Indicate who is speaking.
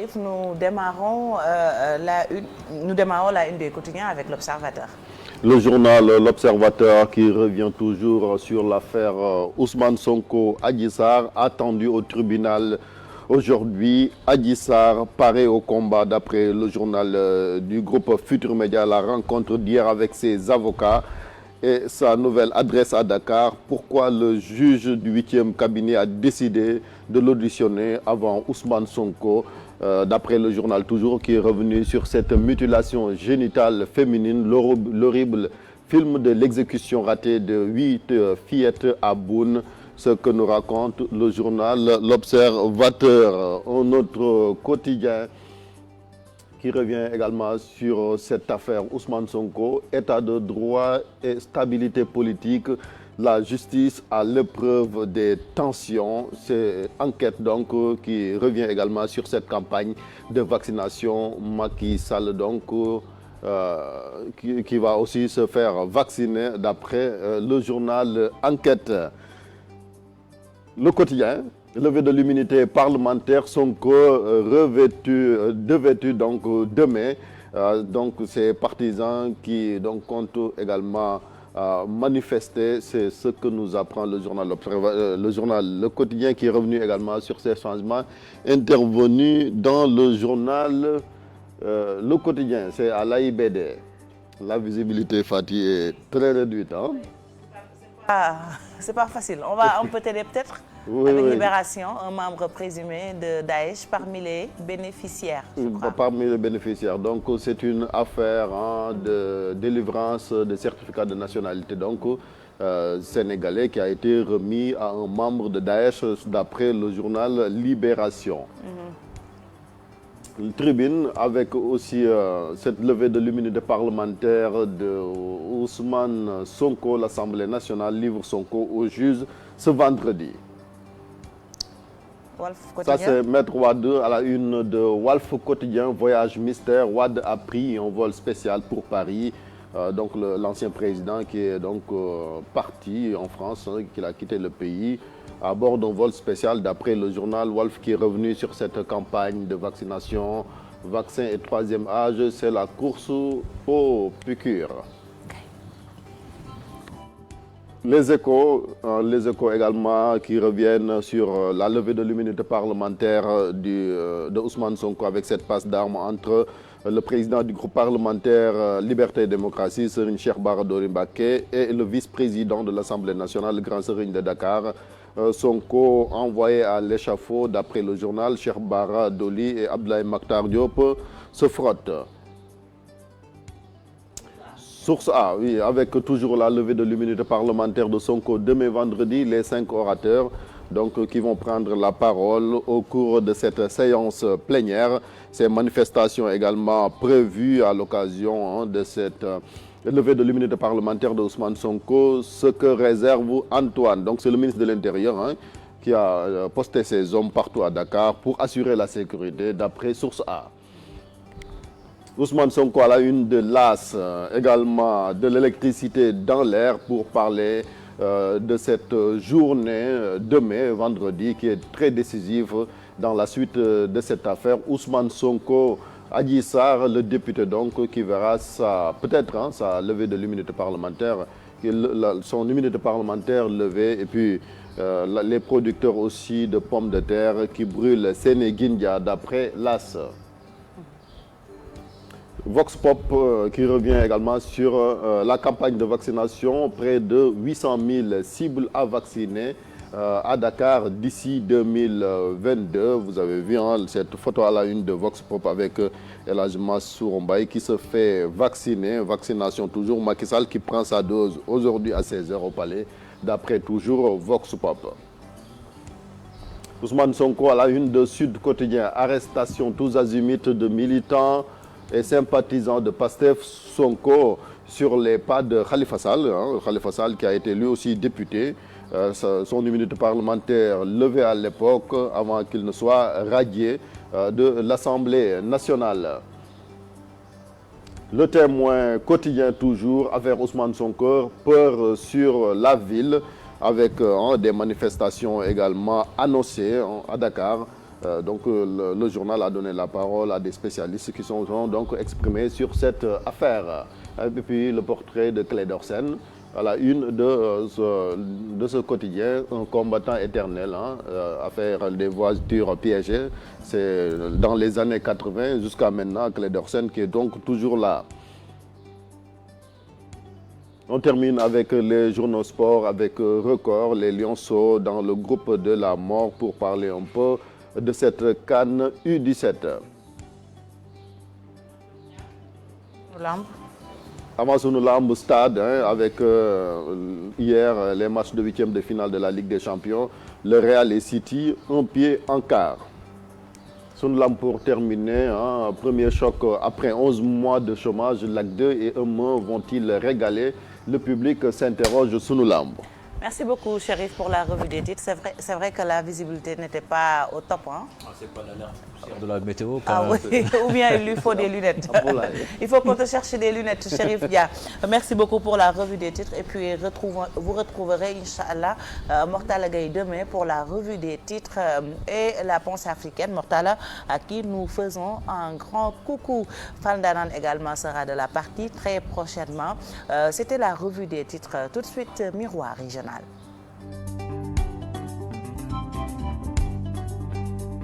Speaker 1: Chérif, nous démarrons la une des quotidiens avec l'Observateur.
Speaker 2: Le journal L'Observateur qui revient toujours sur l'affaire Ousmane Sonko Adji Sarr, attendu au tribunal aujourd'hui. Adji Sarr paraît au combat d'après le journal du groupe Futur Média. La rencontre d'hier avec ses avocats et sa nouvelle adresse à Dakar. Pourquoi le juge du 8e cabinet a décidé de l'auditionner avant Ousmane Sonko? D'après le journal toujours qui est revenu sur cette mutilation génitale féminine, l'horrible film de l'exécution ratée de 8 fillettes à Boune, ce que nous raconte le journal L'Observateur. Un autre quotidien qui revient également sur cette affaire Ousmane Sonko, état de droit et stabilité politique, la justice à l'épreuve des tensions. C'est enquête donc qui revient également sur cette campagne de vaccination. Macky Sall donc qui va aussi se faire vacciner d'après le journal Enquête. Le quotidien, levé de l'immunité parlementaire, Sonko devêtu donc demain. Donc ces partisans qui donc comptent également manifester, c'est ce que nous apprend le journal Le Quotidien qui est revenu également sur ces changements intervenus dans le journal Le Quotidien. C'est à l'AIBD. La visibilité, Fatih, est très réduite. Hein?
Speaker 1: C'est pas facile. On peut t'aider peut-être avec Libération, un membre présumé de Daesh parmi les bénéficiaires.
Speaker 2: Parmi les bénéficiaires. Donc c'est une affaire de délivrance de certificat de nationalité donc sénégalais qui a été remis à un membre de Daesh d'après le journal Libération. Tribune avec aussi cette levée de l'immunité parlementaire de Ousmane Sonko. L'Assemblée nationale livre Sonko au juge ce vendredi. Ça c'est Maître Wade à la une de Walf Quotidien. Voyage mystère, Wade a pris un vol spécial pour Paris. Donc l'ancien président qui est donc parti en France, qui a quitté le pays à bord d'un vol spécial d'après le journal Walf qui est revenu sur cette campagne de vaccination. Vaccin et troisième âge, c'est la course aux piqûres. Les échos également qui reviennent sur la levée de l'immunité parlementaire de Ousmane Sonko avec cette passe d'armes entre le président du groupe parlementaire Liberté et Démocratie, Serigne Cheikh Bara Dolly Mbacké, et le vice-président de l'Assemblée nationale, le grand Serigne de Dakar. Sonko envoyé à l'échafaud d'après le journal. Cheikh Bara Dolly et Abdoulaye Makhtar Diop se frottent. Source A, oui, avec toujours la levée de l'immunité parlementaire de Sonko demain vendredi, les 5 orateurs donc, qui vont prendre la parole au cours de cette séance plénière. Ces manifestations également prévues à l'occasion de cette levée de l'immunité parlementaire de Ousmane Sonko. Ce que réserve Antoine, donc c'est le ministre de l'Intérieur qui a posté ses hommes partout à Dakar pour assurer la sécurité d'après Source A. Ousmane Sonko à la une de l'AS, également de l'électricité dans l'air pour parler de cette journée demain, vendredi, qui est très décisive dans la suite de cette affaire. Ousmane Sonko, Adji Sarr, le député donc, qui verra peut-être sa levée de l'immunité parlementaire, son immunité parlementaire levée, et puis les producteurs aussi de pommes de terre qui brûlent Sénéguindia d'après l'AS. Vox Pop qui revient également sur la campagne de vaccination. Près de 800 000 cibles à vacciner à Dakar d'ici 2022. Vous avez vu cette photo à la une de Vox Pop avec El Hadj Mansour Mbaye qui se fait vacciner. Vaccination toujours. Macky Sall qui prend sa dose aujourd'hui à 16 h au Palais. D'après toujours Vox Pop. Ousmane Sonko à la une de Sud Quotidien. Arrestation tous azimuts de militants et sympathisants de Pastef. Sonko sur les pas de Khalifa Sall. Khalifa Sall qui a été lui aussi député. Son immunité parlementaire levée à l'époque avant qu'il ne soit radié de l'Assemblée nationale. Le Témoin quotidien toujours, affaire Ousmane Sonko, peur sur la ville avec des manifestations également annoncées à Dakar. Donc le journal a donné la parole à des spécialistes qui sont donc exprimés sur cette affaire. Et puis le portrait de Clédor Sène à la une de ce quotidien, un combattant éternel, affaire des voitures piégées. C'est dans les années 80 jusqu'à maintenant, Clédor Sène qui est donc toujours là. On termine avec les journaux sport, avec Record, les Lionceaux dans le groupe de la mort pour parler un peu de cette CAN U17.
Speaker 1: Lamb.
Speaker 2: Avant sunu lamb stade avec hier les matchs de 8e de finale de la Ligue des Champions, le Real et City, un pied en quart. Sunu lamb pour terminer, premier choc après 11 mois de chômage, Lac 2 et Eumeu vont-ils régaler? Le public s'interroge sunu lamb.
Speaker 1: Merci beaucoup, Chérif, pour la revue des titres. C'est vrai que la visibilité n'était pas au top.
Speaker 3: C'est pas l'alerte de la météo.
Speaker 1: Ah oui, ou bien il lui faut des lunettes. Il faut qu'on te cherche des lunettes, Chérif Dia. Merci beaucoup pour la revue des titres. Et puis, vous retrouverez, Inch'Allah, Mortala Gaye demain pour la revue des titres et la pensée africaine. Mortala, à qui nous faisons un grand coucou. Faldanan également sera de la partie très prochainement. C'était la revue des titres. Tout de suite, Miroir Régional.